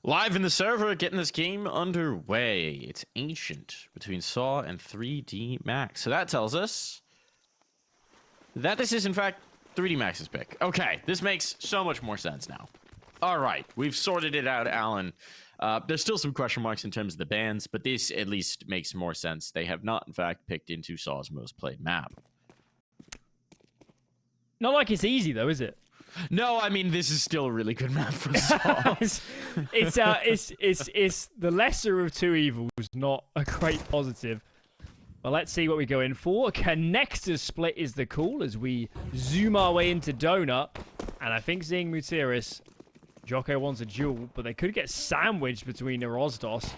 Live in the server, getting this game underway. It's Ancient between sAw and 3D Max. So that tells us that this is, in fact, 3D Max's pick. Okay, this makes so much more sense now. All right, we've sorted it out, Alan. There's still some question marks in terms of the bans, but this at least makes more sense. They have not, in fact, picked into sAw's most played map. Not like it's easy, though, is it? No, I mean, this is still a really good map for sAw. it's the lesser of two evils, not a great positive. Well, let's see what we go in for. Connector split is the call as we zoom our way into Donut. And I think seeing MUTiRiS, Jocko wants a duel, but they could get sandwiched between arrozdoce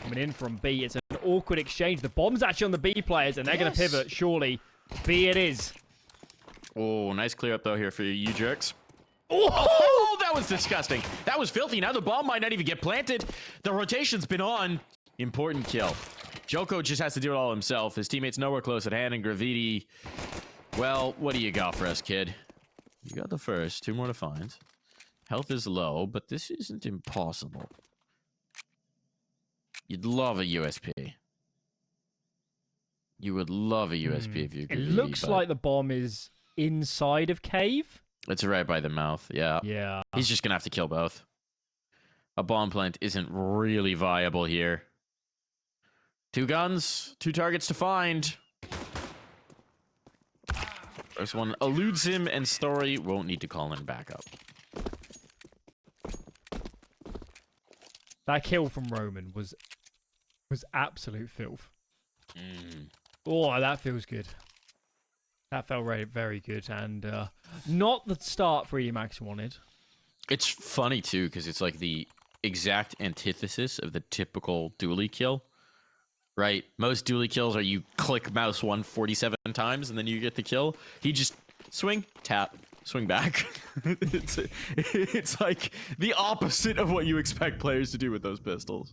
coming in from B. It's an awkward exchange. The bomb's actually on the B players, and they're going to pivot, surely. B it is. Oh, nice clear up, though, here for you jerks. Oh, that was disgusting. That was filthy. Now the bomb might not even get planted. The rotation's been on. Important kill. Joko just has to do it all himself. His teammates nowhere close at hand, and Graviti, well, what do you got for us, kid? You got the first. 2 more to find. Health is low, but this isn't impossible. You'd love a USP. You would love a USP if you could. It looks like the bomb is inside of cave. It's right by the mouth. Yeah. Yeah. He's just gonna have to kill both. A bomb plant isn't really viable here. 2 guns, 2 targets to find. First one eludes him, and Story won't need to call in backup. That kill from Roman was absolute filth. Oh, that feels good. That felt very good, and not the start 3D Max wanted. It's funny, too, because it's like the exact antithesis of the typical dually kill, right? Most dually kills are you click mouse 147 times, and then you get the kill. He just swing, tap, swing back. It's like the opposite of what you expect players to do with those pistols.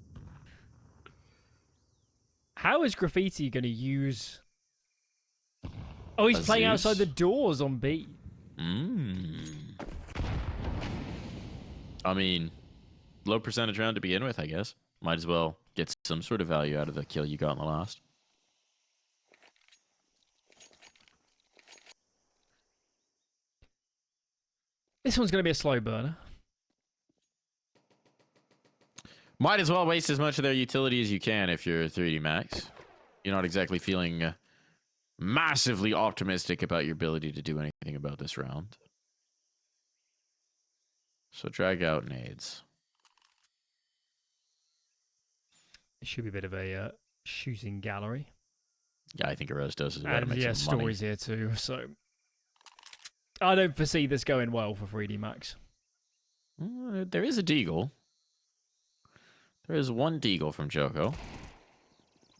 How is Graffiti going to use... Oh, he's playing outside the doors on B. I mean, low percentage round to begin with, I guess. Might as well get some sort of value out of the kill you got in the last. This one's going to be a slow burner. Might as well waste as much of their utility as you can if you're 3D Max. You're not exactly feeling massively optimistic about your ability to do anything about this round. So drag out nades. It should be a bit of a shooting gallery. Yeah, I think arrozdoce is about to make yeah, some money. Story's here too, so... I don't foresee this going well for 3D Max. There is a deagle. There is one deagle from Joko.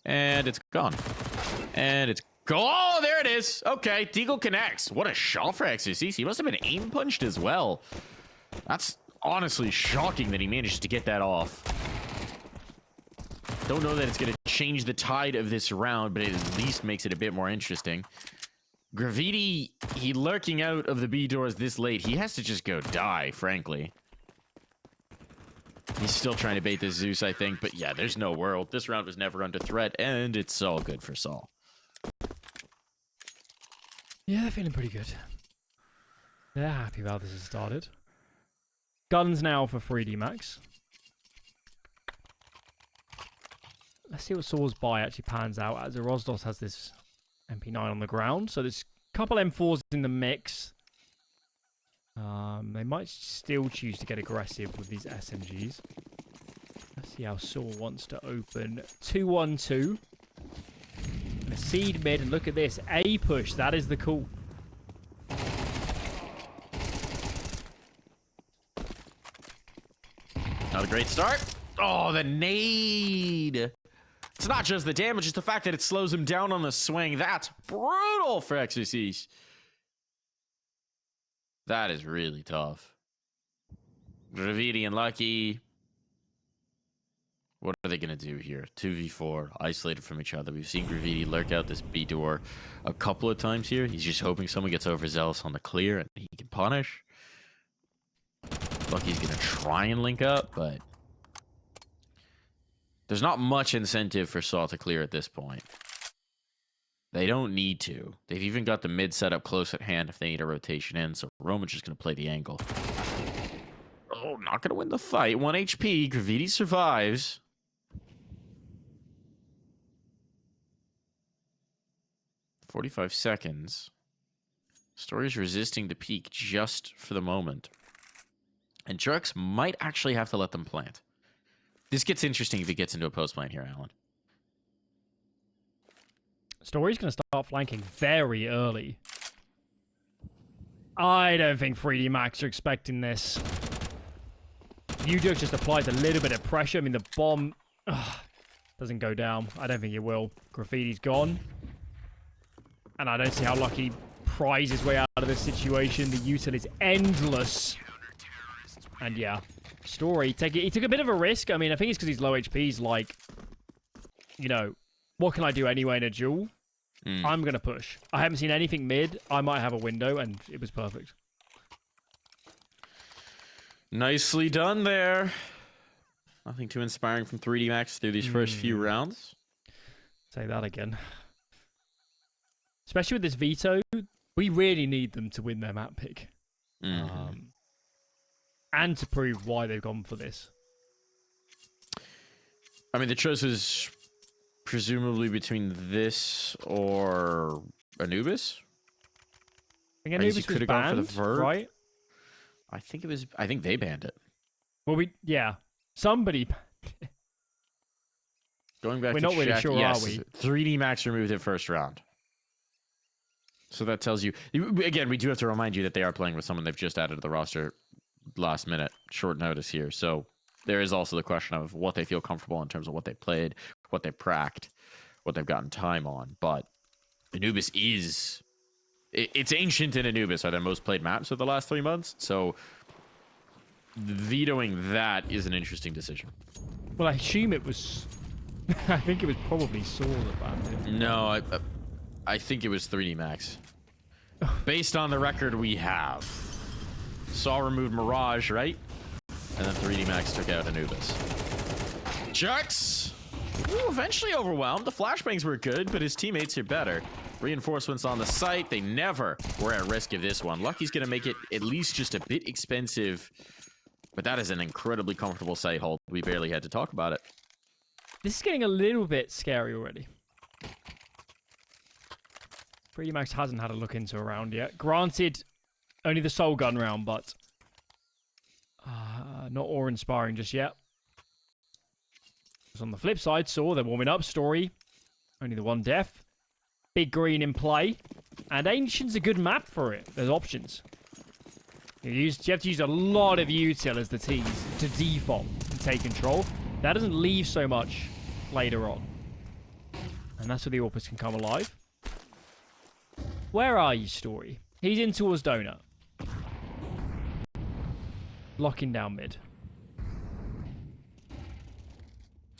And it's gone. And it's gone. Oh, there it is. Okay, deagle connects. What a shot for XCC. He must have been aim punched as well. That's honestly shocking that he managed to get that off. Don't know that it's going to change the tide of this round, but it at least makes it a bit more interesting. Graviti, he lurking out of the B doors this late. He has to just go die, frankly. He's still trying to bait this Zeus, I think. But yeah, there's no world. This round was never under threat, and it's all good for sAw. Yeah, they're feeling pretty good. They're happy about this has started. Guns now for 3D Max. Let's see what sAw's buy actually pans out, as arrozdoce has this MP9 on the ground. So there's a couple M4s in the mix. They might still choose to get aggressive with these SMGs. Let's see how sAw wants to open. 2-1-2. And a seed mid, and look at this. A push, that is the call. Not a great start. Oh, the nade. It's not just the damage, it's the fact that it slows him down on the swing. That's brutal for XCC. That is really tough. Graviti and Lucky. What are they going to do here? 2v4, isolated from each other. We've seen Graviti lurk out this B door a couple of times here. He's just hoping someone gets overzealous on the clear and he can punish. Lucky's gonna try and link up, but there's not much incentive for sAw to clear at this point. They don't need to. They've even got the mid setup close at hand if they need a rotation in, so Roman's just gonna play the angle. Oh, not gonna win the fight. 1 HP. Graffiti survives. 45 seconds. Story's resisting the peak just for the moment. And Jerks might actually have to let them plant. This gets interesting if he gets into a post plant here, Alan. Story's going to start flanking very early. I don't think 3D Max are expecting this. UJerks just applies a little bit of pressure. I mean, the bomb doesn't go down. I don't think it will. Graffiti's gone. And I don't see how Lucky pries his way out of this situation. The util is endless. And yeah, Story, he took a bit of a risk. I mean, I think it's because he's low HP. He's like, you know, what can I do anyway in a duel? I'm going to push. I haven't seen anything mid. I might have a window, and it was perfect. Nicely done there. Nothing too inspiring from 3D Max through these first few rounds. Say that again. Especially with this veto, we really need them to win their map pick. And to prove why they've gone for this. I mean, the choice was presumably between this or Anubis. I think Anubis could was have gone for banned, the Verb, right? I think they banned it. Well, yeah. Somebody... Going back We're to not really sure, yes, are we? 3D Max removed it first round. So that tells you... Again, we do have to remind you that they are playing with someone they've just added to the roster last minute, short notice here. So there is also the question of what they feel comfortable in terms of what they played, what they pracked, what they've gotten time on. But Anubis is... It's Ancient and Anubis are their most played maps of the last 3 months. So vetoing that is an interesting decision. Well, I assume it was... I think it was probably sAw that banned it. No, I think it was 3D Max. Based on the record we have. sAw removed Mirage, right? And then 3D Max took out Anubis. Jux! Ooh, eventually overwhelmed. The flashbangs were good, but his teammates are better. Reinforcements on the site. They never were at risk of this one. Lucky's going to make it at least just a bit expensive. But that is an incredibly comfortable site hold. We barely had to talk about it. This is getting a little bit scary already. 3D Max hasn't had a look into a round yet. Granted, only the Soul Gun round, but not awe-inspiring just yet. So on the flip side, sAw, they're warming up. Story, only the one death. Big Green in play. And Ancient's a good map for it. There's options. You have to use a lot of util as the tease to default and take control. That doesn't leave so much later on. And that's where the Orpus can come alive. Where are you, Story? He's in towards Donut. Locking down mid.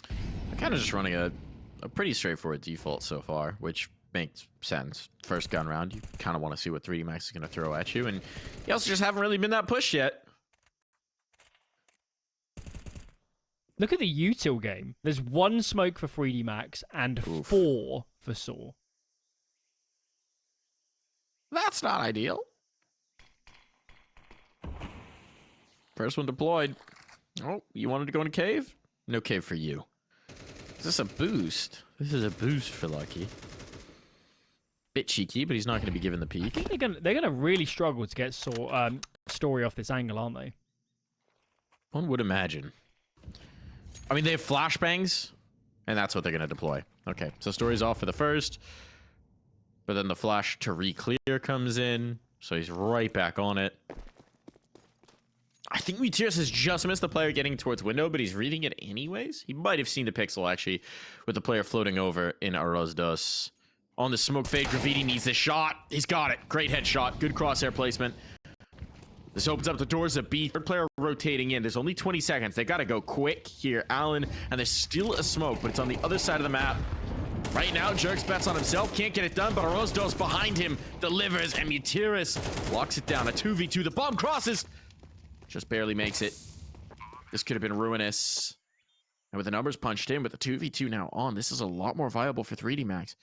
I'm kind of just running a pretty straightforward default so far, which makes sense. First gun round, you kind of want to see what 3D Max is going to throw at you, and you also just haven't really been that pushed yet. Look at the util game. There's 1 smoke for 3D Max and 4 for sAw. That's not ideal. First one deployed. Oh, you wanted to go in a cave? No cave for you. Is this a boost? This is a boost for Lucky. Bit cheeky, but he's not going to be given the peak. I think they're gonna really struggle to get Story off this angle, aren't they? One would imagine. I mean, they have flashbangs, and that's what they're going to deploy. Okay, so Story's off for the first, but then the flash to re-clear comes in, so he's right back on it. I think MUTiRiS has just missed the player getting towards window, but he's reading it anyways. He might have seen the pixel, actually, with the player floating over in arrozdoce. On the smoke fade, Graffiti needs this shot. He's got it. Great headshot. Good crosshair placement. This opens up the doors of B. Third player rotating in. There's only 20 seconds. They got to go quick here, Alan. And there's still a smoke, but it's on the other side of the map. Right now, Jerks bets on himself. Can't get it done, but arrozdoce behind him delivers, and MUTiRiS locks it down. A 2v2. The bomb crosses. Just barely makes it. This could have been ruinous. And with the numbers punched in, with the 2v2 now on, this is a lot more viable for 3D Max.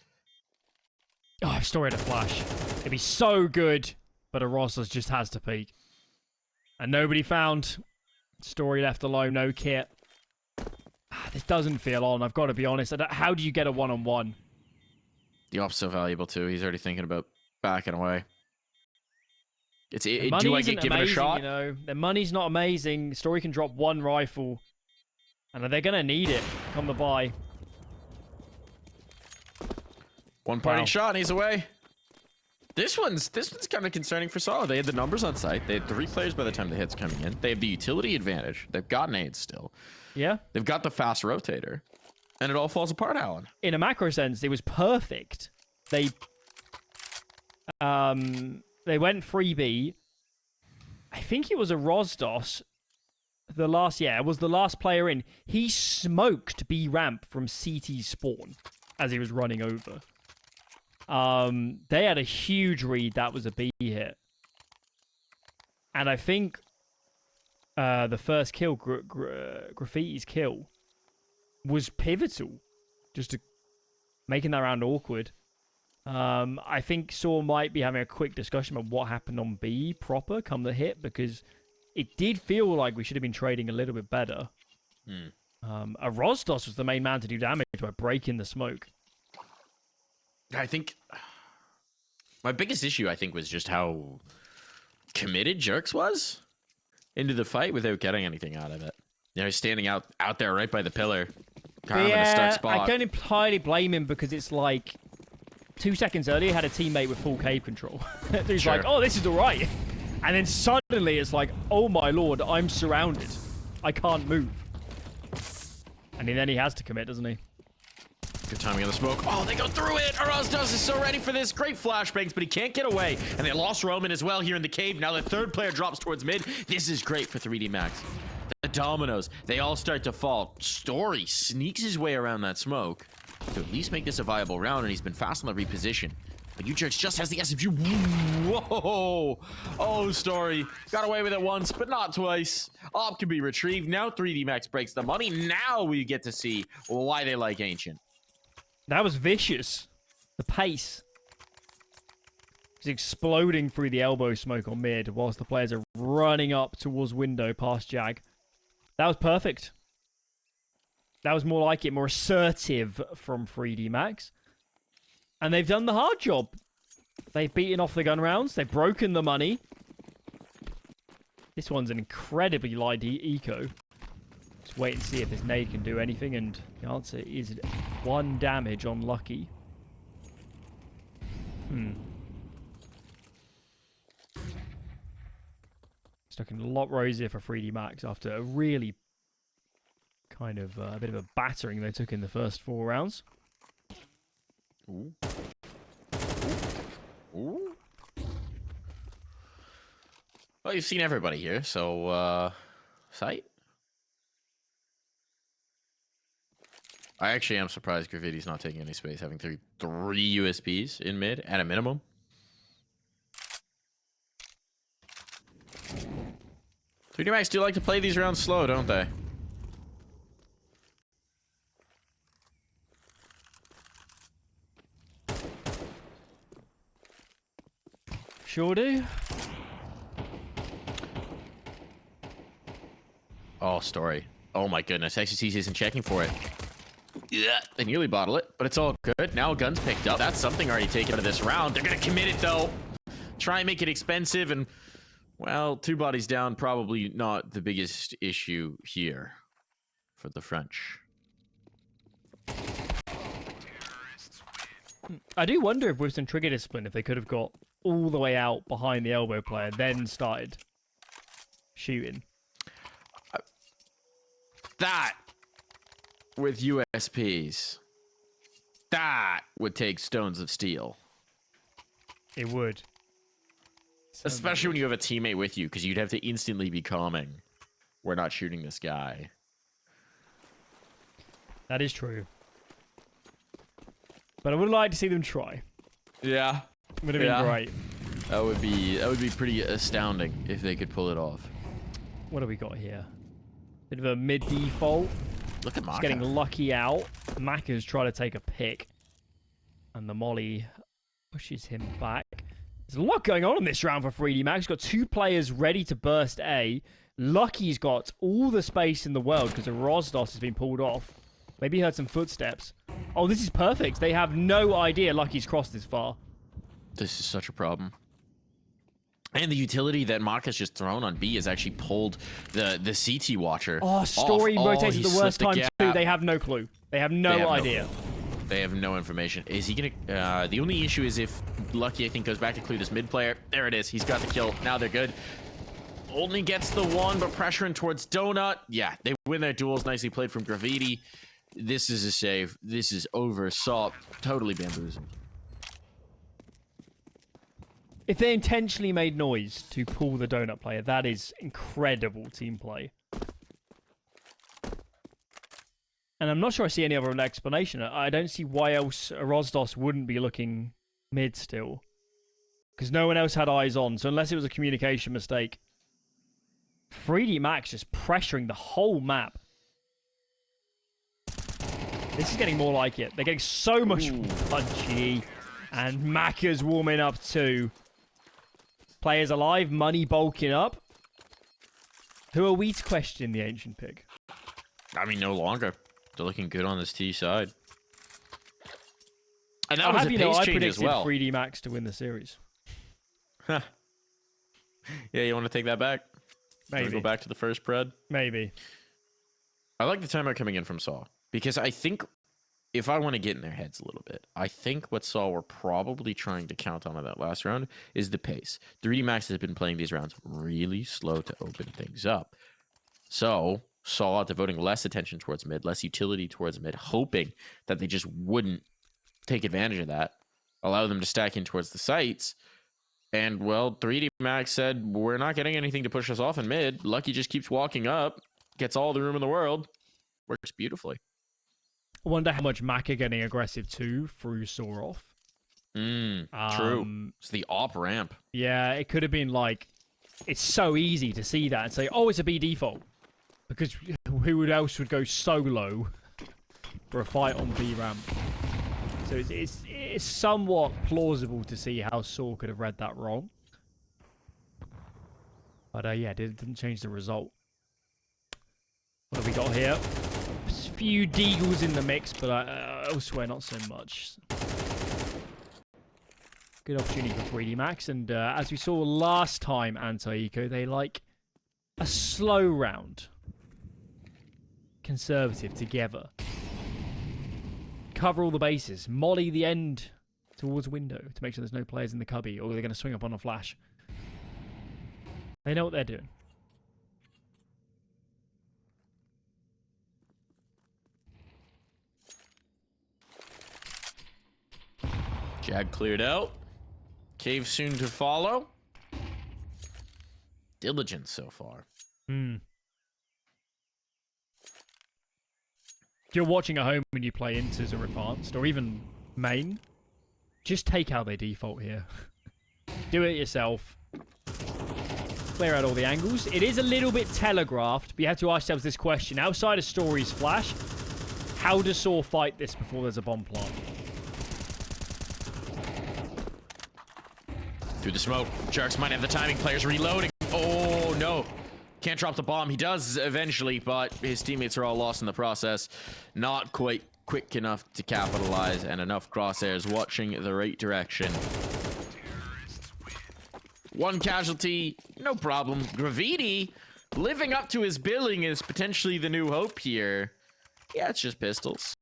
Oh, I've stored a flash. It'd be so good, but arrozdoce just has to peek. And nobody found. Story left alone, no kit. This doesn't feel on, I've got to be honest. How do you get a one-on-one? The op's so valuable, too. He's already thinking about backing away. Do I get given a shot? You know, their money's not amazing. Story can drop one rifle. And they're going to need it come the buy. One parting shot and he's away. This one's kind of concerning for sAw. They had the numbers on site. They had 3 players by the time the hit's coming in. They have the utility advantage. They've got nades still. Yeah. They've got the fast rotator. And it all falls apart, Alan. In a macro sense, it was perfect. They went 3B. I think it was arrozdoce. It was the last player in. He smoked B ramp from CT spawn as he was running over. They had a huge read. That was a B hit. And I think the first kill, Graffiti's kill, was pivotal. Just to making that round awkward. I think sAw might be having a quick discussion about what happened on B proper come the hit, because it did feel like we should have been trading a little bit better. arrozdoce was the main man to do damage by breaking the smoke. I think my biggest issue, was just how committed Jerks was into the fight without getting anything out of it. You know, standing out there right by the pillar, kind of in a stuck spot. I don't entirely blame him, because it's like 2 seconds earlier, had a teammate with full cave control. He's like, oh, this is all right. And then suddenly it's like, oh my lord, I'm surrounded. I can't move. And then he has to commit, doesn't he? Good timing on the smoke. Oh, they go through it. arrozdoce is so ready for this. Great flashbangs, but he can't get away. And they lost Roman as well here in the cave. Now the third player drops towards mid. This is great for 3D Max. The dominoes, they all start to fall. Story sneaks his way around that smoke to at least make this a viable round, and he's been fast on the reposition. But MUTiRiS just has the SMG. Whoa! Oh, Story got away with it once, but not twice. Op can be retrieved. Now 3D Max breaks the money. Now we get to see why they like Ancient. That was vicious. The pace. He's exploding through the elbow smoke on mid, whilst the players are running up towards window past Jag. That was perfect. That was more like it, more assertive from 3D Max. And they've done the hard job. They've beaten off the gun rounds. They've broken the money. This one's an incredibly light eco. Just wait and see if this nade can do anything. And the answer is 1 damage on Lucky. It's looking a lot rosier for 3D Max after a really kind of a bit of a battering they took in the first 4 rounds. Ooh. Ooh. Well, you've seen everybody here, so, sight? I actually am surprised Graffiti's not taking any space, having three USPs in mid at a minimum. 3D Max do like to play these rounds slow, don't they? Sure do. Oh, Story. Oh my goodness. XCC isn't checking for it. Yeah, they nearly bottle it, but it's all good. Now a gun's picked up. That's something already taken out of this round. They're going to commit it, though. Try and make it expensive, and, well, 2 bodies down, probably not the biggest issue here for the French. I do wonder if with some trigger discipline, if they could have got all the way out behind the elbow player, then started shooting. That, with USPs, that would take stones of steel. It would. Especially when you have a teammate with you, because you'd have to instantly be calming. We're not shooting this guy. That is true. But I would like to see them try. Yeah. Would have been great. That would be pretty astounding if they could pull it off. What do we got here? Bit of a mid default. Look at He's Maka. getting lucky out. Maka's trying to take a pick. And the molly pushes him back. There's a lot going on in this round for 3D Max. He's got 2 players ready to burst A. Lucky's got all the space in the world because arrozdoce has been pulled off. Maybe he heard some footsteps. Oh, this is perfect. They have no idea Lucky's crossed this far. This is such a problem. And the utility that Maka's just thrown on B has actually pulled the CT watcher. Oh, Story off. rotates He at the worst slipped time a too. gap. They have no clue. They have no idea. They have no information. Is he gonna? The only issue is if Lucky, I think, goes back to clear this mid player. There it is. He's got the kill. Now they're good. Only gets the one, but pressuring towards Donut. Yeah, they win their duels. Nicely played from Graffiti. This is a save. This is over. sAw totally bamboozled. If they intentionally made noise to pull the Donut player, that is incredible team play. And I'm not sure I see any other explanation. I don't see why else arrozdoce wouldn't be looking mid still. Because no one else had eyes on, so unless it was a communication mistake. 3D Max just pressuring the whole map. This is getting more like it. They're getting so much punchy. And Maka's warming up too. Players alive, money bulking up. Who are we to question the Ancient Pig? I mean, no longer. They're looking good on this T side. And that I'll was have a you know, pace I change as predicted well. 3D Max to win the series. Huh. Yeah, you want to take that back? Maybe. Go back to the first pred? Maybe. I like the timeout coming in from sAw. Because I think if I want to get in their heads a little bit, I think what sAw were probably trying to count on in that last round is the pace. 3D Max has been playing these rounds really slow to open things up. So sAw devoting less attention towards mid, less utility towards mid, hoping that they just wouldn't take advantage of that, allow them to stack in towards the sites. And, well, 3D Max said, we're not getting anything to push us off in mid. Lucky just keeps walking up, gets all the room in the world. Works beautifully. I wonder how much Maka getting aggressive too through saw off. True. It's the op ramp. Yeah, it could have been like, it's so easy to see that and say, oh, it's a B default. Because who else would go solo for a fight on B ramp? So it's somewhat plausible to see how sAw could have read that wrong. But yeah, it didn't change the result. What have we got here? A few deagles in the mix, but elsewhere not so much. Good opportunity for 3D Max, and as we saw last time, Anti-Eco, they like a slow round. Conservative together. Cover all the bases. Molly the end towards window to make sure there's no players in the cubby, or they're going to swing up on a flash. They know what they're doing. Jag cleared out. Cave soon to follow. Diligence so far. If you're watching at home when you play Inters or Advanced, or even Main, just take how they default here. Do it yourself. Clear out all the angles. It is a little bit telegraphed, but you have to ask yourselves this question. Outside of Story's flash, how does sAw fight this before there's a bomb plant? Through the smoke. Sharks might have the timing. Players reloading. Oh, no. Can't drop the bomb. He does eventually, but his teammates are all lost in the process. Not quite quick enough to capitalize, and enough crosshairs watching the right direction. One casualty, no problem. Graffiti living up to his billing is potentially the new hope here. Yeah, it's just pistols.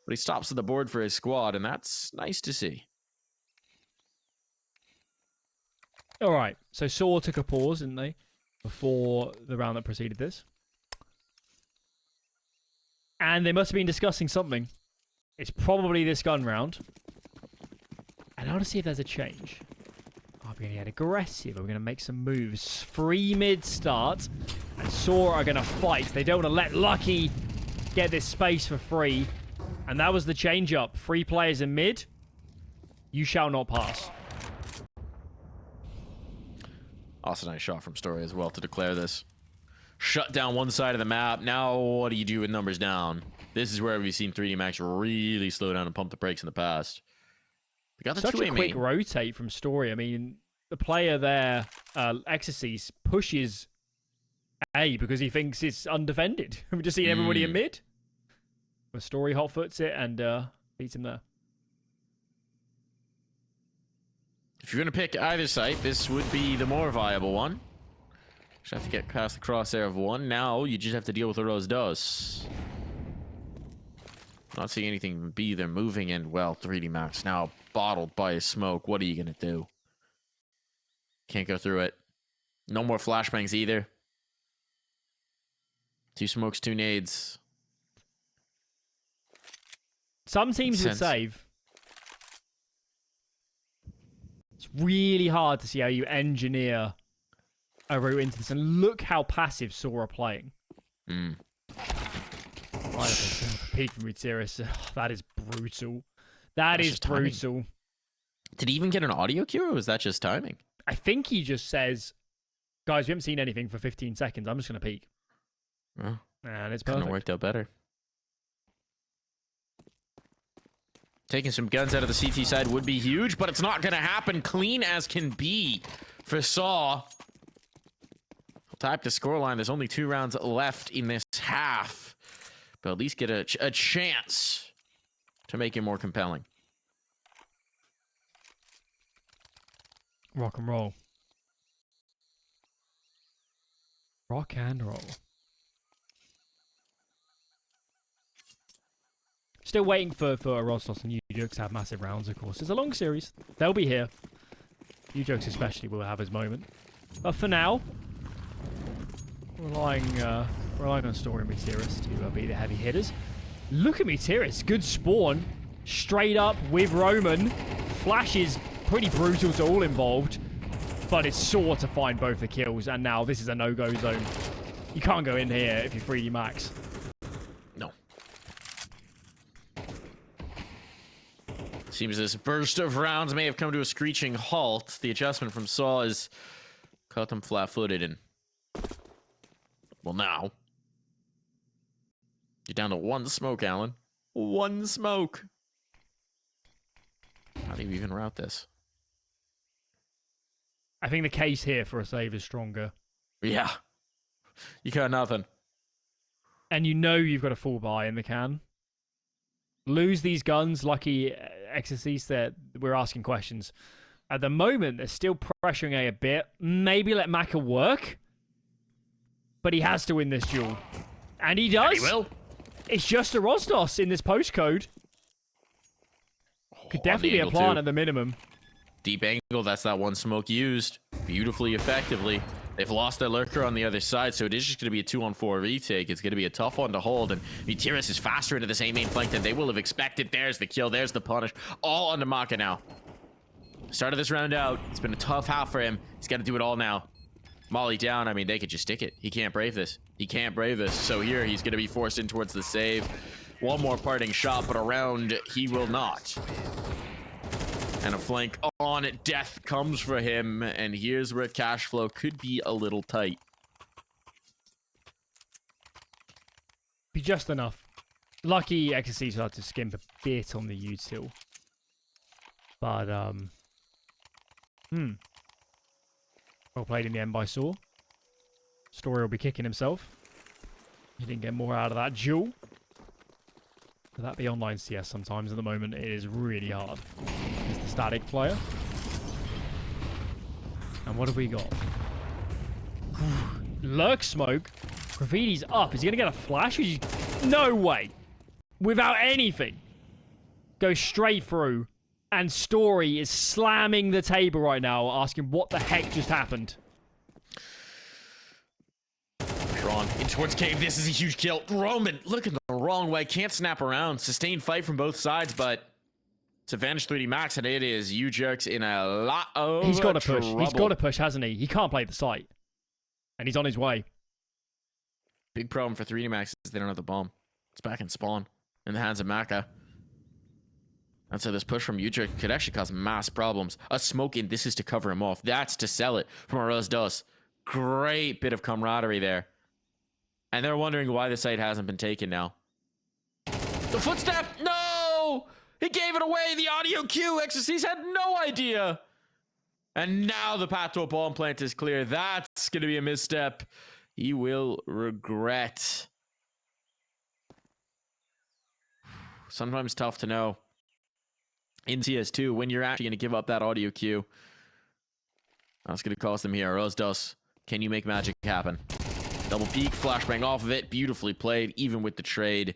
But he stops at the board for his squad, and that's nice to see. All right, so sAw took a pause, didn't they, before the round that preceded this? And they must have been discussing something. It's probably this gun round. And I want to see if there's a change. Are we going to get aggressive? Are we going to make some moves? Free mid start. And sAw are going to fight. They don't want to let Lucky get this space for free. And that was the change up. 3 players in mid. You shall not pass. Also nice shot from Story as well to declare this. shut down one side of the map. Now, what do you do with numbers down? This is where we've seen 3D Max really slow down and pump the brakes in the past. We got the Such a quick main. rotate from Story. I mean, the player there, Exorcise, pushes A because he thinks it's undefended. We've just seen everybody in mid. But Story hotfoots it and beats him there. If you're going to pick either site, this would be the more viable one. Just have to get past the crosshair of one. Now, you just have to deal with arrozdoce. Not seeing anything B. They're moving in. Well, 3D Max now bottled by a smoke. What are you going to do? Can't go through it. No more flashbangs either. 2 smokes, 2 nades. Some teams would save. It's really hard to see how you engineer a route into this. And look how passive sAw are playing. Peak from MUTiRiS. That is brutal. That is brutal. Timing. Did he even get an audio cue, or was that just timing? I think he just says, guys, we haven't seen anything for 15 seconds. I'm just going to peek. Well, and it's couldn't perfect. have worked out better. Taking some guns out of the CT side would be huge, but it's not going to happen. Clean as can be for sAw. We'll type the scoreline. There's only 2 rounds left in this half. But at least get a chance to make it more compelling. Rock and roll. Rock and roll. Still waiting for arrozdoce and MUTiRiS to have massive rounds, of course. It's a long series. They'll be here. MUTiRiS especially will have his moment. But for now, relying on Story and MUTiRiS to be the heavy hitters. Look at MUTiRiS. Good spawn. Straight up with Roman. Flash is pretty brutal to all involved. But it's sAw to find both the kills. And now this is a no-go zone. You can't go in here if you're 3D Max. No. Seems this burst of rounds may have come to a screeching halt. The adjustment from sAw has caught them flat-footed and... Well, now... You're down to 1 smoke, Alan. 1 smoke. How do you even route this? I think the case here for a save is stronger. Yeah. You got nothing. And you know you've got a full buy in the can. Lose these guns, lucky Exorcise, that we're asking questions. At the moment, they're still pressuring A a bit. Maybe let Maka work. But he has to win this duel. And he does. And he will. It's just arrozdoce in this postcode. Could definitely be a plant at the minimum. Deep angle, that's that 1 smoke used. Beautifully, effectively. They've lost their lurker on the other side, so it is just going to be a 2-on-4 retake. It's going to be a tough one to hold, and MUTiRiS is faster into this A main flank than they will have expected. There's the kill, there's the punish. All onto Maka now. Started this round out. It's been a tough half for him. He's got to do it all now. Molly down, I mean, they could just stick it. He can't brave this. He can't brave this. So here, he's going to be forced in towards the save. One more parting shot, but around, he will not. And a flank on. Death comes for him. And here's where cash flow could be a little tight. Be just enough. Lucky Exorcise had to skimp a bit on the util. But, well played in the end by sAw. Story will be kicking himself. He didn't get more out of that duel. But that be online CS sometimes at the moment. It is really hard. It's the static player. And what have we got? Lurk smoke. Graffiti's up. Is he going to get a flash? No way. Without anything. Go straight through. And Story is slamming the table right now, asking what the heck just happened. Drawn in towards cave. This is a huge kill. Roman looking the wrong way. Can't snap around. Sustained fight from both sides, but it's advantage 3D Max, and it is MUTiRiS in a lot of He's got to push. trouble. He's got to push, hasn't he? He can't play the site. And he's on his way. Big problem for 3D Max is they don't have the bomb. It's back in spawn in the hands of Maka. And so this push from MUTiRiS could actually cause mass problems. A smoke in, this is to cover him off. That's to sell it from arrozdoce. Great bit of camaraderie there. And they're wondering why the site hasn't been taken now. The footstep! No! He gave it away! The audio cue! Exorcist had no idea! And now the path to a bomb plant is clear. That's going to be a misstep. He will regret. Sometimes tough to know. In CS2, when you're actually going to give up that audio cue. That's going to cost them here. Arrozdoce, can you make magic happen? Double peek, flashbang off of it. Beautifully played, even with the trade.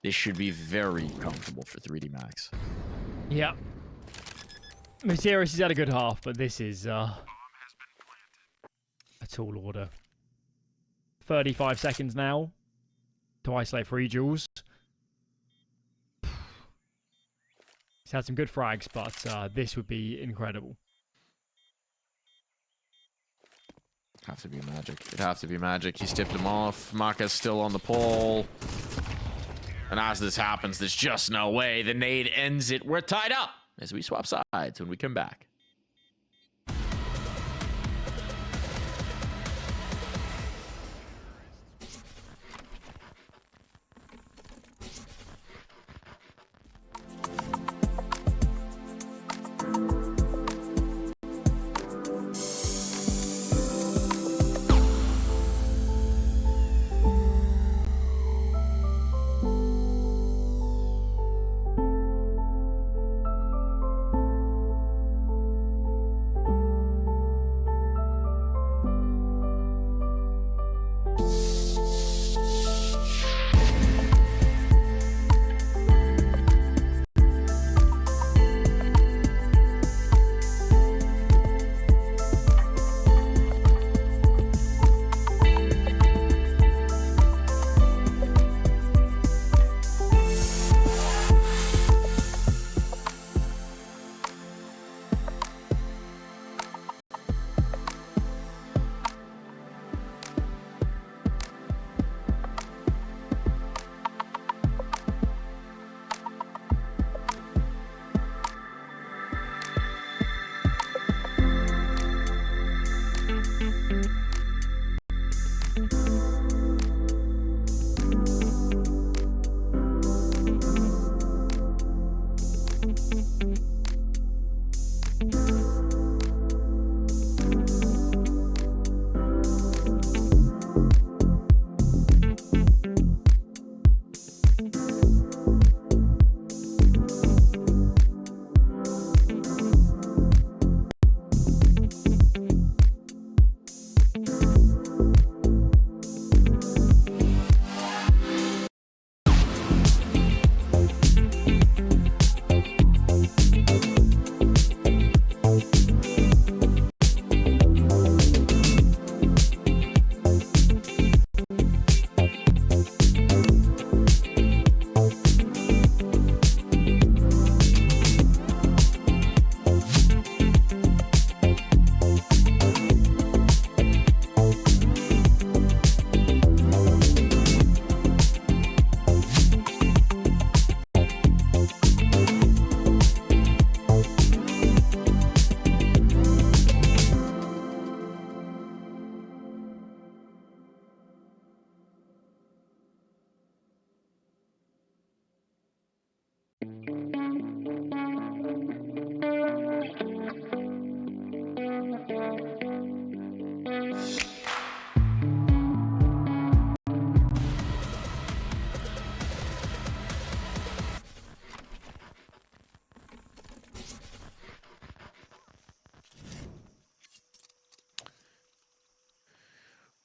This should be very comfortable for 3D Max. Yeah. MUTiRiS has had a good half, but this is a tall order. 35 seconds now to isolate 3 joules. He's had some good frags, but this would be incredible. Have to be magic. It'd have to be magic. He's tipped him off. Maka's still on the pole. And as this happens, there's just no way. The nade ends it. We're tied up as we swap sides when we come back.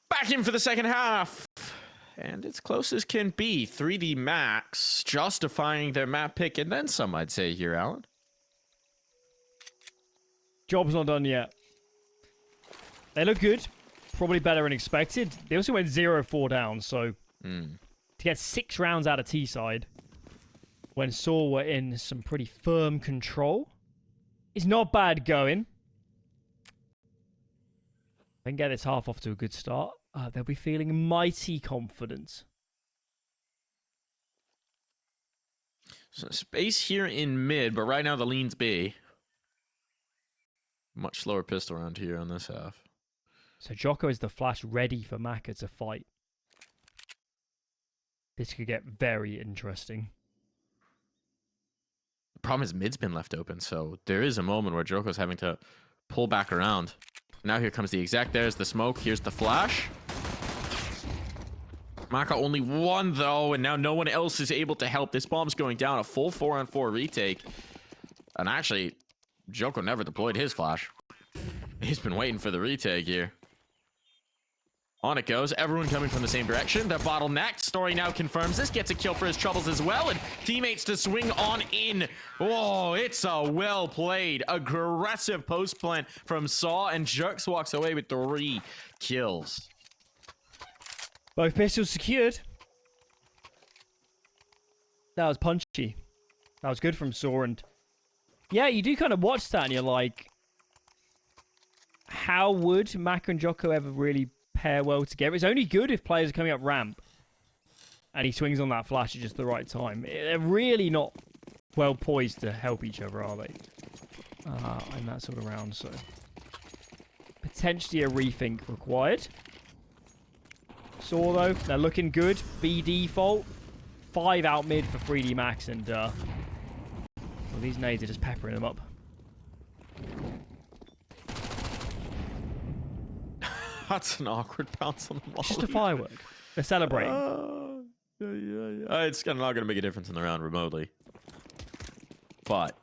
Back in for the second half. And it's close as can be. 3D Max justifying their map pick and then some, I'd say here, Alan. Job's not done yet. They look good. Probably better than expected. They also went 0-4 down, so to get 6 rounds out of T-side when sAw were in some pretty firm control is not bad going. They can get this half off to a good start. They'll be feeling mighty confident. So space here in mid, but right now the lean's B. Much slower pistol round here on this half. So Jocko is the flash ready for Maka to fight. This could get very interesting. The problem is mid's been left open, so there is a moment where Joko's having to pull back around. Now here comes the exec. There's the smoke. Here's the flash. Maka only one, though, and now no one else is able to help. This bomb's going down. A full 4-on-4 retake. And actually, Joko never deployed his flash. He's been waiting for the retake here. On it goes. Everyone coming from the same direction. The bottleneck. Story now confirms this. Gets a kill for his troubles as well. And teammates to swing on in. Oh, it's a well-played, aggressive post plant from sAw. And Jerks walks away with 3 kills. Both pistols secured. That was punchy. That was good from sAw. And yeah, you do kind of watch that and you're like, how would Maka and Joko ever really pair well together? It's only good if players are coming up ramp and he swings on that flash at just the right time. They're really not well poised to help each other, are they? In that sort of round, so potentially a rethink required. sAw though, they're looking good. B default, 5 out mid for 3D Max, and well, these nades are just peppering them up. That's an awkward bounce on the ball. It's just a firework. They're celebrating. It's not going to make a difference in the round remotely. But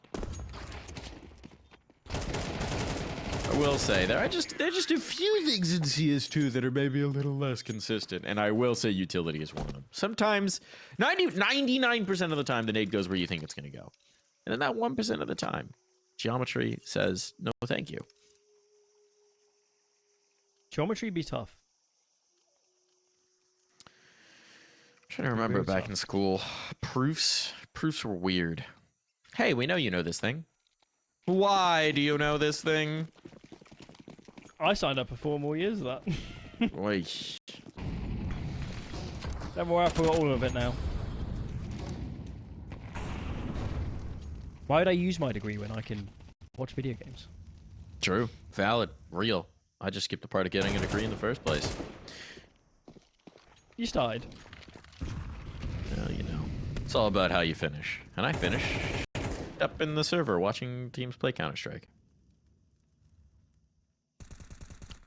I will say there are just a few things in CS2 that are maybe a little less consistent, and I will say utility is one of them. Sometimes 99% of the time the nade goes where you think it's going to go, and then that 1% of the time geometry says no thank you. Geometry be tough. I'm trying to remember back in school. Proofs were weird. Hey, we know you know this thing. Why do you know this thing? I signed up for 4 more years of that. Oy. Don't worry, I forgot all of it now. Why would I use my degree when I can watch video games? True. Valid. Real. I just skipped the part of getting a degree in the first place. You started. Well, you know. It's all about how you finish. And I finished up in the server watching teams play Counter-Strike.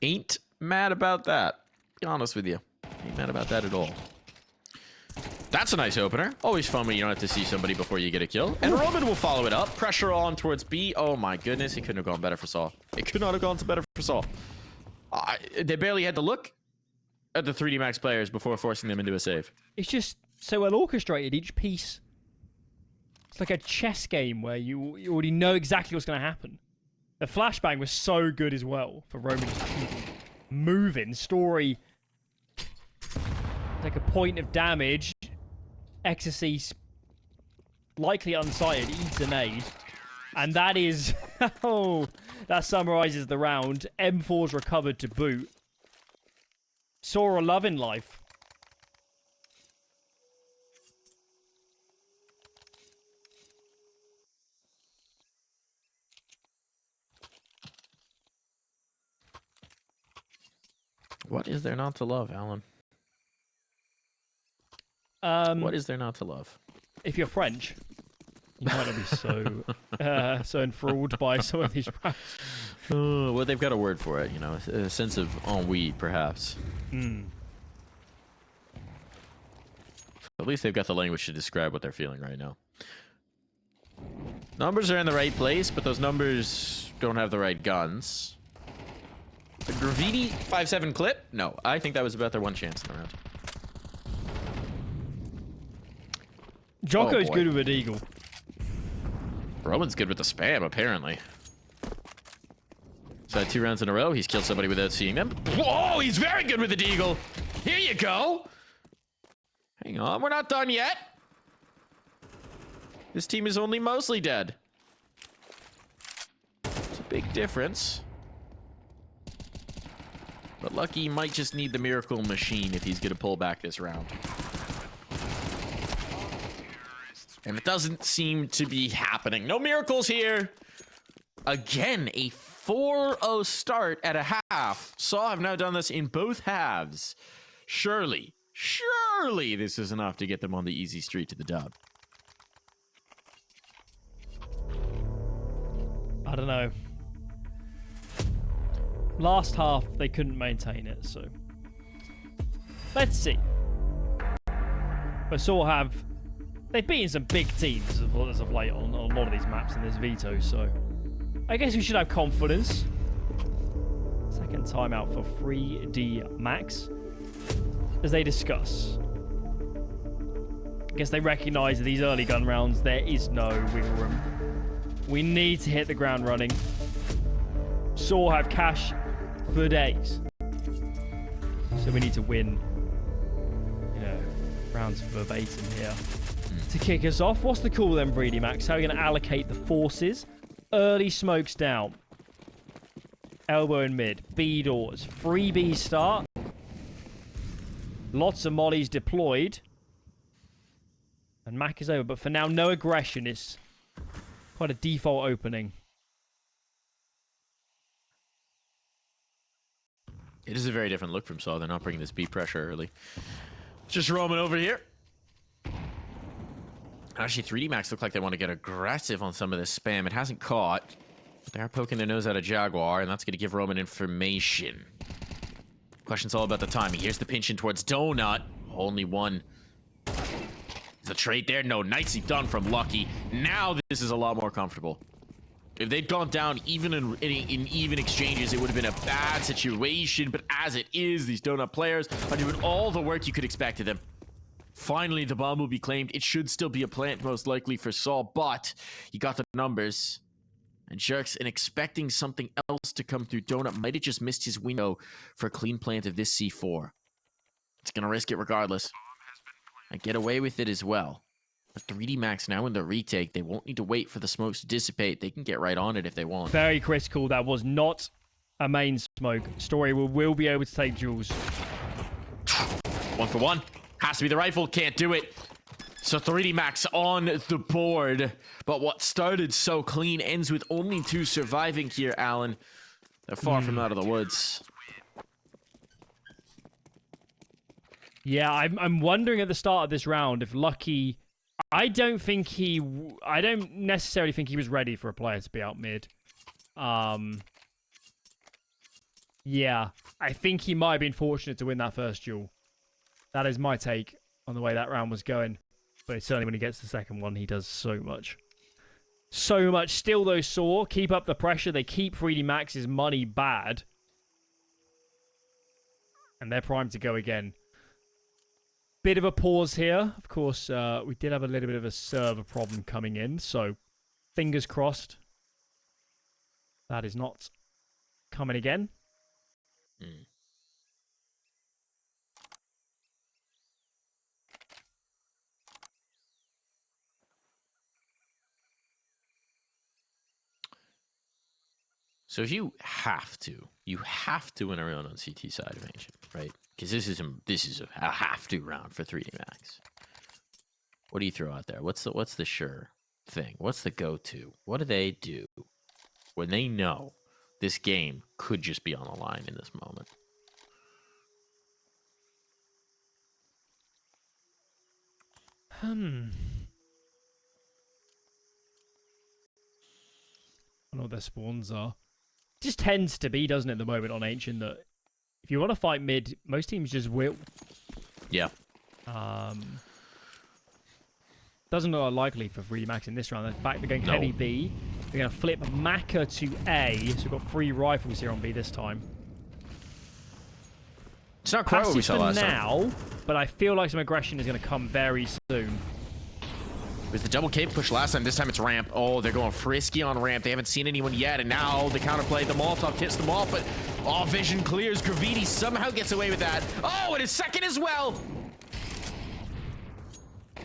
Ain't mad about that. Be honest with you. Ain't mad about that at all. That's a nice opener. Always fun when you don't have to see somebody before you get a kill. And Roman will follow it up. Pressure on towards B. Oh my goodness. It couldn't have gone better for sAw. It could not have gone better for sAw. They barely had to look at the 3D Max players before forcing them into a save. It's just so well orchestrated. Each piece. It's like a chess game where you already know exactly what's going to happen. The flashbang was so good as well for Roman just keeping moving. Story. Like a point of damage. Ecstasy, likely unsighted, eats a nade. And that is... oh, that summarizes the round. M4's recovered to boot. Saw a love in life. What is there not to love, Alan? What is there not to love? If you're French, you might not be so so enthralled by some of these rounds. Well, they've got a word for it, you know, a sense of ennui, perhaps. At least they've got the language to describe what they're feeling right now. Numbers are in the right place, but those numbers don't have the right guns. The Graffiti 5-7 clip? No, I think that was about their one chance in the round. Joko's good with an eagle. Roman's good with the spam, apparently. So 2 rounds in a row, he's killed somebody without seeing them. Whoa, he's very good with the deagle. Here you go. Hang on, we're not done yet. This team is only mostly dead. It's a big difference. But Lucky might just need the miracle machine if he's going to pull back this round. And it doesn't seem to be happening. No miracles here. Again, a 4-0 start at a half. sAw have now done this in both halves. Surely Surely this is enough to get them on the easy street to the dub. I don't know. Last half, they couldn't maintain it, so... Let's see. But sAw they've beaten some big teams as of late on a lot of these maps in this veto, so... I guess we should have confidence. Second timeout for 3D Max. As they discuss. I guess they recognise that these early gun rounds, there is no wiggle room. We need to hit the ground running. sAw have cash for days. So we need to win, you know, rounds verbatim here. To kick us off, what's the call then, 3D Max? How are we going to allocate the forces? Early smokes down. Elbow in mid. B doors. 3B start. Lots of mollies deployed. And Mac is over. But for now, no aggression. It's quite a default opening. It is a very different look from sAw. They're not bringing this B pressure early. Just roaming over here. Actually, 3D Max look like they want to get aggressive on some of this spam. It hasn't caught. But they are poking their nose out of Jaguar, and that's going to give Roman information. Question's all about the timing. Here's the pinch in towards Donut. Only one. Is the trade there? No. Nicely done from Lucky. Now this is a lot more comfortable. If they'd gone down even in even exchanges, it would have been a bad situation. But as it is, these Donut players are doing all the work you could expect of them. Finally, the bomb will be claimed. It should still be a plant, most likely for sAw, but you got the numbers. And Jerks, in expecting something else to come through, Donut might have just missed his window for a clean plant of this C4. It's going to risk it regardless. And get away with it as well. But 3D Max now in the retake, they won't need to wait for the smokes to dissipate. They can get right on it if they want. Very critical. That was not a main smoke. Story will be able to take Jules. 1 for 1. Has to be the rifle. Can't do it. So 3D Max on the board. But what started so clean ends with only 2 surviving here, Alan. They're far from out of the woods. Yeah, I'm wondering at the start of this round if Lucky... I don't necessarily think he was ready for a player to be out mid. Yeah, I think he might have been fortunate to win that first duel. That is my take on the way that round was going. But certainly when he gets the second one, he does so much. So much. Still, though, sAw, keep up the pressure. They keep 3D Max's money bad. And they're primed to go again. Bit of a pause here. Of course, we did have a little bit of a server problem coming in. So, fingers crossed. That is not coming again. So if you have to win a round on CT side of Ancient, right? Because this is a have to round for 3D Max. What do you throw out there? What's the sure thing? What's the go-to? What do they do when they know this game could just be on the line in this moment? I don't know what their spawns are. Just tends to be, doesn't it, at the moment on Ancient, that if you want to fight mid, most teams just will. Yeah. Doesn't look likely for 3D Max in this round. In fact, they're going heavy B. They're going to flip Maka to A. So we've got 3 rifles here on B this time. It's not quite what we saw last time. But I feel like some aggression is going to come very soon. It was the double cave push last time. This time it's ramp. Oh, they're going frisky on ramp. They haven't seen anyone yet. And now the counterplay. The Molotov hits them off. But vision clears. Graviti somehow gets away with that. Oh, and his second as well.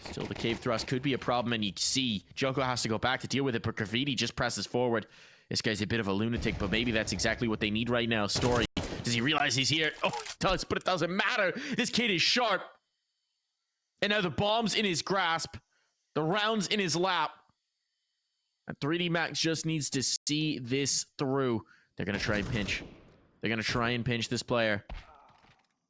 Still, the cave thrust could be a problem. And you see Joko has to go back to deal with it. But Graviti just presses forward. This guy's a bit of a lunatic. But maybe that's exactly what they need right now. Story. Does he realize he's here? Oh, it does. But it doesn't matter. This kid is sharp. And now the bomb's in his grasp. The round's in his lap. And 3D Max just needs to see this through. They're going to try and pinch. They're going to try and pinch this player.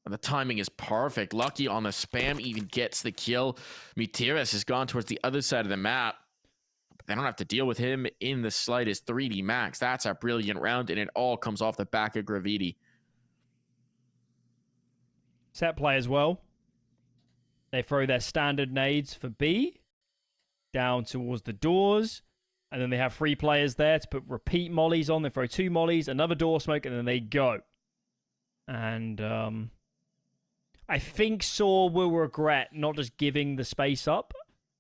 And the timing is perfect. Lucky on the spam even gets the kill. MUTiRiS has gone towards the other side of the map. But they don't have to deal with him in the slightest. 3D Max. That's a brilliant round, and it all comes off the back of Graffiti. Set play as well. They throw their standard nades for B down towards the doors. And then they have 3 players there to put repeat mollies on. They throw 2 mollies, another door smoke, and then they go. And I think sAw will regret not just giving the space up.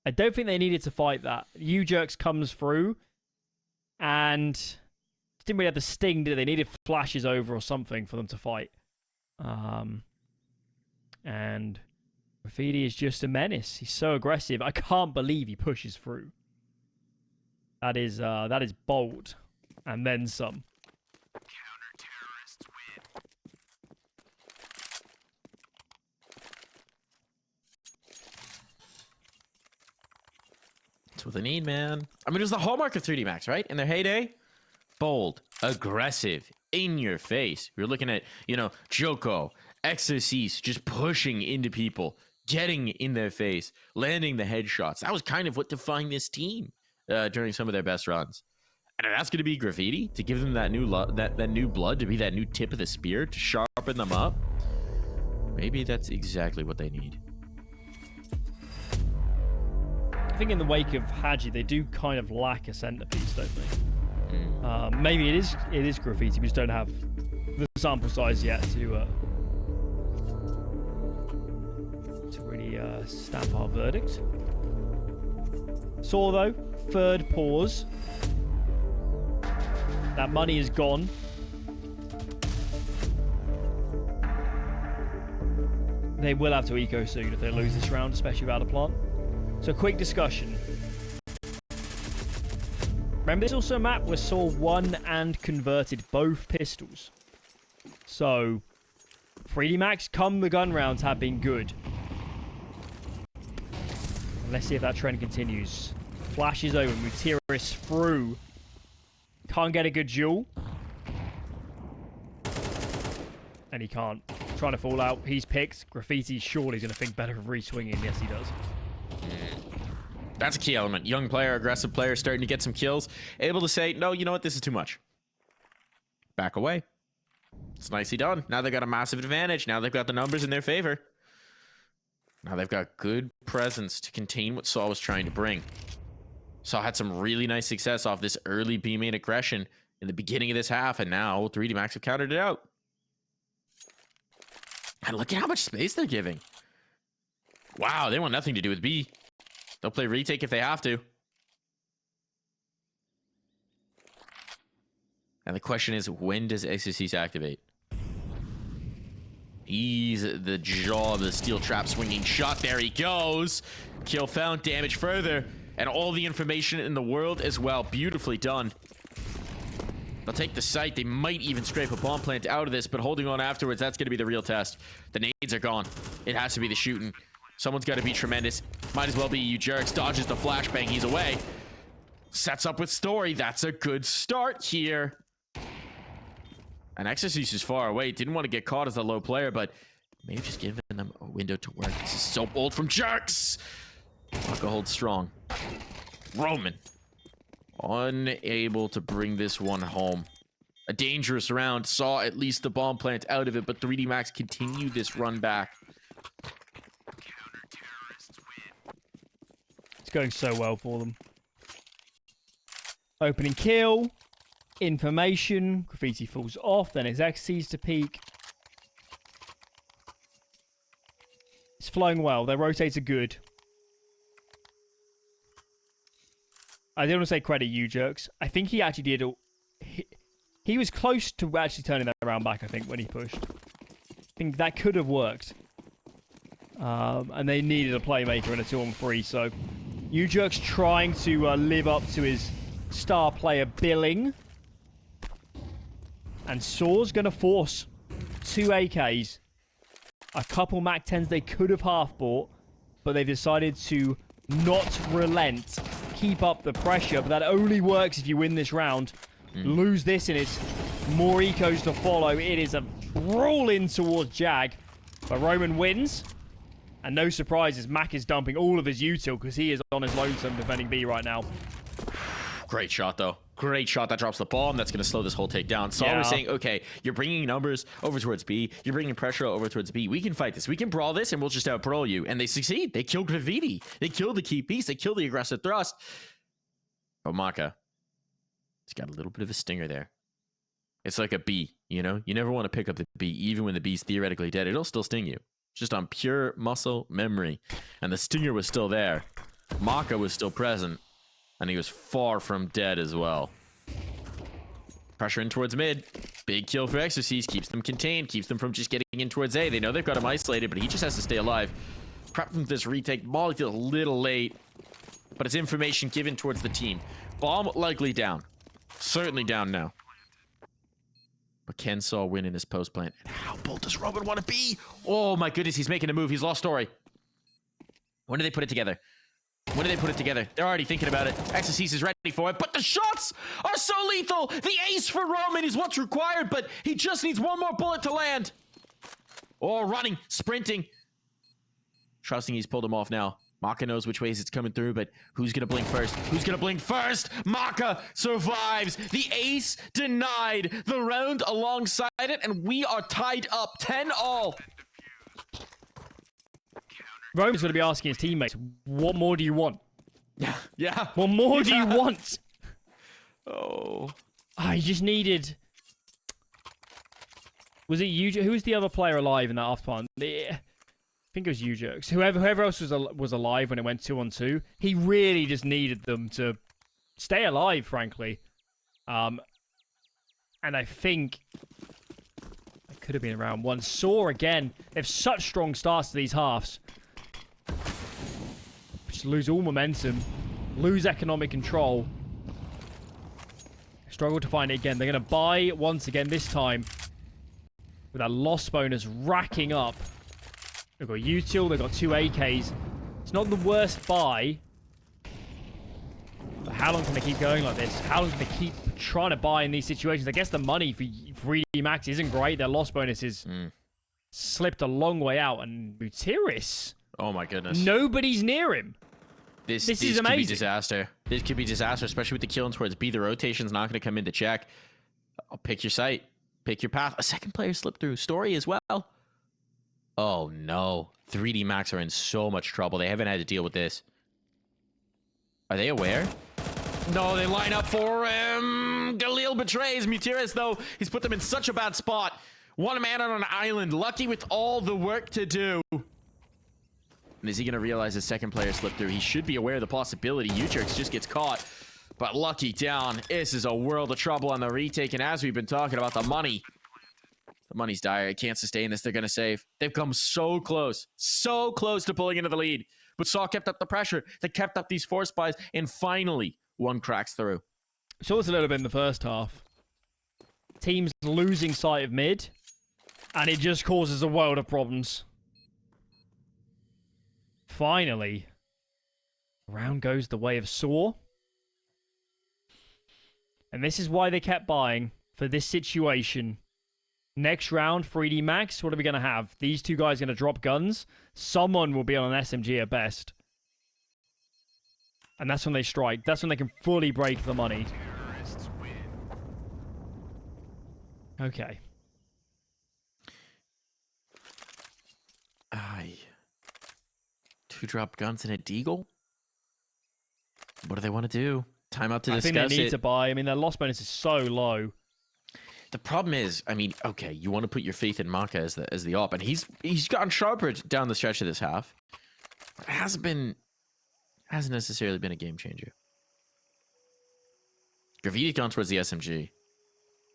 I don't think they needed to fight that. UJerks comes through and didn't really have the sting, did they? They needed flashes over or something for them to fight. And Graffiti is just a menace. He's so aggressive. I can't believe he pushes through. That is bold. And then some. That's what they need, man. I mean, it was the hallmark of 3D Max, right? In their heyday? Bold, aggressive, in your face. You're looking at, you know, Joko, Exorcist just pushing into people, getting in their face, landing the headshots. That was kind of what defined this team during some of their best runs. And that's going to be Graffiti to give them that new that new blood, to be that new tip of the spear, to sharpen them up. Maybe that's exactly what they need. I think in the wake of Hadji, they do kind of lack a centerpiece, don't they? Maybe it is Graffiti. We just don't have the sample size yet to really stamp our verdict. sAw though, third pause. That money is gone. They will have to eco soon if they lose this round, especially without a plant. So quick discussion. Remember, there's also a map where sAw won and converted both pistols. So 3D Max, come the gun rounds, have been good. Let's see if that trend continues. Flashes over, MUTiRiS through. Can't get a good duel. And he can't. Trying to fall out. He's picked. Graffiti surely is going to think better of re-swinging. Yes, he does. That's a key element. Young player, aggressive player, starting to get some kills. Able to say, no, you know what? This is too much. Back away. It's nicely done. Now they've got a massive advantage. Now they've got the numbers in their favor. Now they've got good presence to contain what sAw was trying to bring. sAw had some really nice success off this early B main aggression in the beginning of this half, and now 3D Max have countered it out. And look at how much space they're giving. Wow, they want nothing to do with B. They'll play retake if they have to. And the question is, when does Exorcist activate? He's the jaw of the steel trap swinging shot. There he goes. Kill found, damage further. And all the information in the world as well. Beautifully done. They'll take the site. They might even scrape a bomb plant out of this, but holding on afterwards, that's going to be the real test. The nades are gone. It has to be the shooting. Someone's got to be tremendous. Might as well be UJerks. Dodges the flashbang. He's away. Sets up with Story. That's a good start here. And Exorcist is far away. Didn't want to get caught as a low player, but maybe just giving them a window to work. This is so bold from Jerks. Waka holds strong. Roman. Unable to bring this one home. A dangerous round. Saw at least the bomb plant out of it, but 3D Max continued this run back. It's going so well for them. Opening kill. Information. Graffiti falls off. Then it's Xyz to peek. It's flowing well. Their rotates are good. I don't want to say credit UJerks. I think he actually did. He was close to actually turning that round back, I think, when he pushed. I think that could have worked. And they needed a playmaker in a 2-on-3. So UJerks trying to live up to his star player billing. And saw's going to force 2 AKs. A couple Mac 10s they could have half bought. But they've decided to not relent. Keep up the pressure. But that only works if you win this round. Lose this and it's more ecos to follow. It is a roll in towards Jag. But Roman wins. And no surprises, Mac is dumping all of his util because he is on his lonesome defending B right now. Great shot, though. Great shot. That drops the bomb. That's going to slow this whole take down. So we're saying, okay, you're bringing numbers over towards B. You're bringing pressure over towards B. We can fight this. We can brawl this, and we'll just out-brawl you. And they succeed. They kill Graviti. They kill the key piece. They kill the aggressive thrust. But Maka, he's got a little bit of a stinger there. It's like a bee, you know? You never want to pick up the bee, even when the bee's theoretically dead. It'll still sting you. Just on pure muscle memory. And the stinger was still there. Maka was still present. And he was far from dead as well. Pressure in towards mid. Big kill for Exorcise. Keeps them contained. Keeps them from just getting in towards A. They know they've got him isolated, but he just has to stay alive. Prep them for this retake. Molly feels a little late. But it's information given towards the team. Bomb likely down. Certainly down now. But can sAw win in his post plant? And how bold does Roman want to be? Oh my goodness, he's making a move. He's lost story. When do they put it together? When do they put it together? They're already thinking about it. Exorcise is ready for it, but the shots are so lethal. The ace for Roman is what's required, but he just needs one more bullet to land. Oh, running, sprinting. Trusting he's pulled him off now. Maka knows which ways it's coming through, but who's going to blink first? Who's going to blink first? Maka survives. The ace denied the round alongside it, and we are tied up 10-all. Roman's going to be asking his teammates, what more do you want? Yeah. What more do you want? Oh. I just needed... Was it you? Who was the other player alive in that after part? I think it was U-Jerks. Whoever else was alive when it went 2-on-2, he really just needed them to stay alive, frankly. And I think it could have been around one. sAw again. They have such strong starts to these halves. Just lose all momentum, lose economic control. Struggle to find it again. They're going to buy once again this time with that loss bonus racking up. They've got util, they've got 2 AKs. It's not the worst buy. But how long can they keep going like this? How long can they keep trying to buy in these situations? I guess the money for 3D Max isn't great. Their loss bonus is slipped a long way out. And MUTiRiS. Oh my goodness. Nobody's near him. This is could amazing. Be disaster. This could be disaster, especially with the killing towards B. The rotation's not going to come in to check. I'll pick your site. Pick your path. A second player slipped through. Story as well. Oh no. 3D Max are in so much trouble. They haven't had to deal with this. Are they aware? No, they line up for him. Galil betrays MUTiRiS, though. He's put them in such a bad spot. One man on an island. Lucky with all the work to do. And is he going to realize his second player slipped through? He should be aware of the possibility. U-Jerks just gets caught. But Lucky down. This is a world of trouble on the retake. And as we've been talking about, the money. The money's dire. It can't sustain this. They're going to save. They've come so close to pulling into the lead. But sAw kept up the pressure. They kept up these force buys. And finally, one cracks through. So it's a little bit in the first half. Teams losing sight of mid. And it just causes a world of problems. Finally, round goes the way of sAw. And this is why they kept buying for this situation. Next round, 3D Max, what are we going to have? These two guys are going to drop guns. Someone will be on an SMG at best. And that's when they strike. That's when they can fully break the money. Okay. Aye. 2 drop guns and a deagle? What do they want to do? Time out to discuss it. I think they need to buy. I mean, their loss bonus is so low. The problem is, I mean, okay, you want to put your faith in Maka as the op, and he's gotten sharper down the stretch of this half. But it hasn't necessarily been a game changer. Graviti's gone towards the SMG.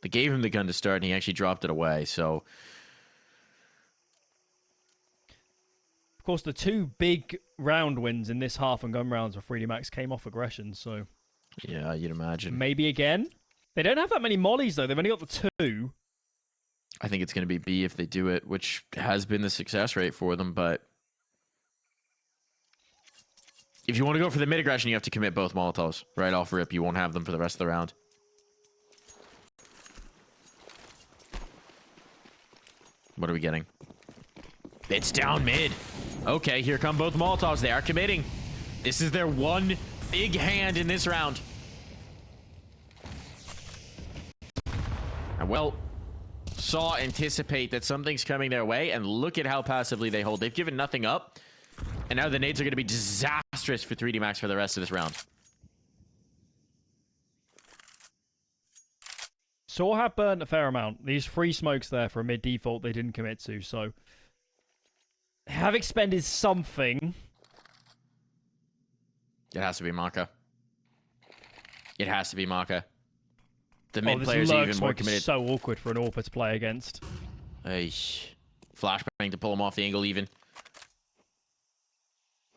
They gave him the gun to start, and he actually dropped it away, so... Of course, the 2 big round wins in this half and gun rounds for 3D Max came off aggression, so... Yeah, you'd imagine. Maybe again? They don't have that many mollies, though. They've only got the 2. I think it's going to be B if they do it, which has been the success rate for them, but... If you want to go for the mid-aggression, you have to commit both Molotovs. Right off rip, you won't have them for the rest of the round. What are we getting? It's down mid. Okay, here come both Molotovs. They are committing. This is their one big hand in this round. And well, sAw anticipate that something's coming their way, and look at how passively they hold. They've given nothing up, and now the nades are going to be disastrous for 3D Max for the rest of this round. sAw have burnt a fair amount. These free smokes there for a mid default they didn't commit to, so they have expended something. It has to be Maka. It has to be Maka. The mid this players are lurk even more smoke is committed. so awkward for an AWP to play against. Flashbang to pull him off the angle even.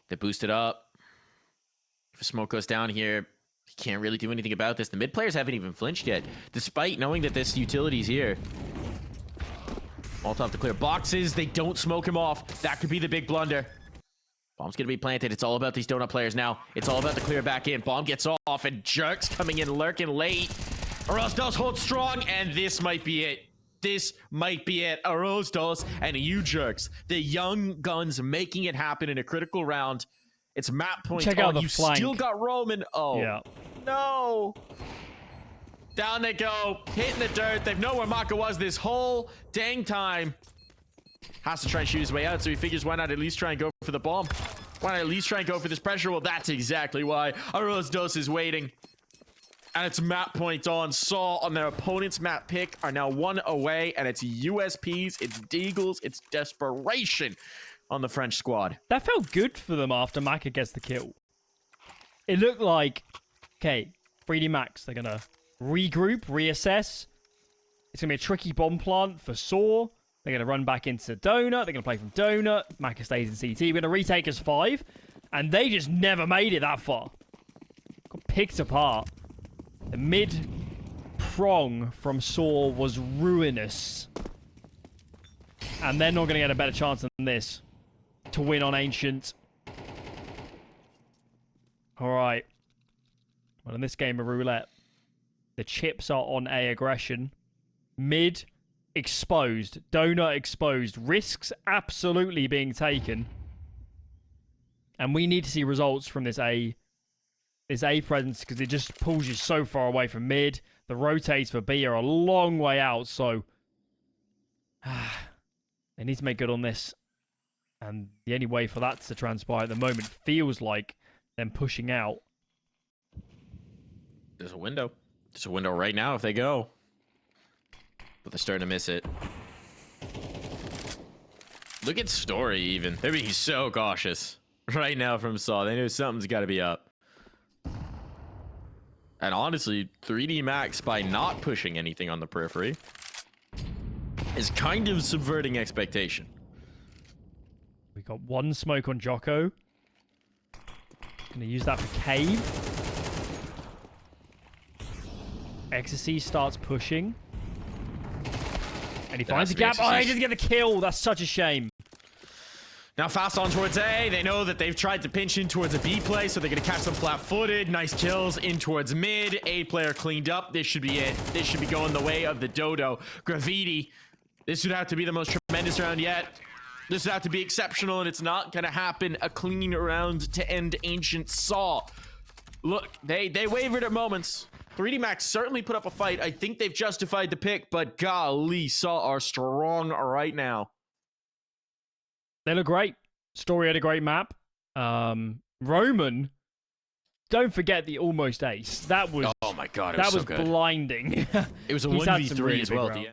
They boost it up. If a smoke goes down here, you can't really do anything about this. The mid players haven't even flinched yet, despite knowing that this utility's here. Molotov to clear boxes. They don't smoke him off. That could be the big blunder. Bomb's gonna be planted. It's all about these donut players now. It's all about the clear back in. Bomb gets off, and Jerks coming in, lurking late. arrozdoce holds strong, and this might be it. This might be it. arrozdoce and Jerks, the young guns making it happen in a critical round. It's map point. Check out the you flank. Still got Roman. Oh, Yeah. no. Down they go, hitting the dirt. They know where Maka was this whole dang time. Has to try and shoot his way out, so he figures why not at least try and go for the bomb. Why not at least try and go for this pressure? Well, that's exactly why. arrozdoce is waiting. And it's map point on. sAw on their opponent's map pick are now one away, and it's USPs, it's Deagles, it's desperation on the French squad. That felt good for them after Maka gets the kill. It looked like, okay, 3D Max, they're going to regroup, reassess. It's going to be a tricky bomb plant for sAw. They're going to run back into Donut. They're going to play from Donut. Maka stays in CT. We're going to retake as 5. And they just never made it that far. Got picked apart. The mid-prong from sAw was ruinous. And they're not going to get a better chance than this to win on Ancient. Alright. Well, in this game of roulette, the chips are on A aggression. Mid exposed. Donut exposed. Risks absolutely being taken. And we need to see results from this A presence, because it just pulls you so far away from mid. The rotates for B are a long way out, so they need to make good on this. And the only way for that to transpire at the moment feels like them pushing out. There's a window. There's a window right now if they go. But they're starting to miss it. Look at Story even. They're being so cautious right now from sAw. They know something's got to be up. And honestly, 3D Max, by not pushing anything on the periphery, is kind of subverting expectation. We got one smoke on Jocko. Gonna use that for Cave. Ecstasy starts pushing. And he finds a gap. Oh, he doesn't get the kill. That's such a shame. Now fast on towards A. They know that they've tried to pinch in towards a B play, so they're going to catch them flat-footed. Nice kills in towards mid. A player cleaned up. This should be it. This should be going the way of the Dodo. Graffiti. This would have to be the most tremendous round yet. This would have to be exceptional, and it's not going to happen. A clean round to end Ancient sAw. Look, they wavered at moments. 3D Max certainly put up a fight. I think they've justified the pick, but golly, sAw are strong right now. They look great. Story had a great map. Roman, don't forget the almost ace. That was, oh my god, it that was was so good. blinding. It was a He's had some 1v3 really as big well. rounds.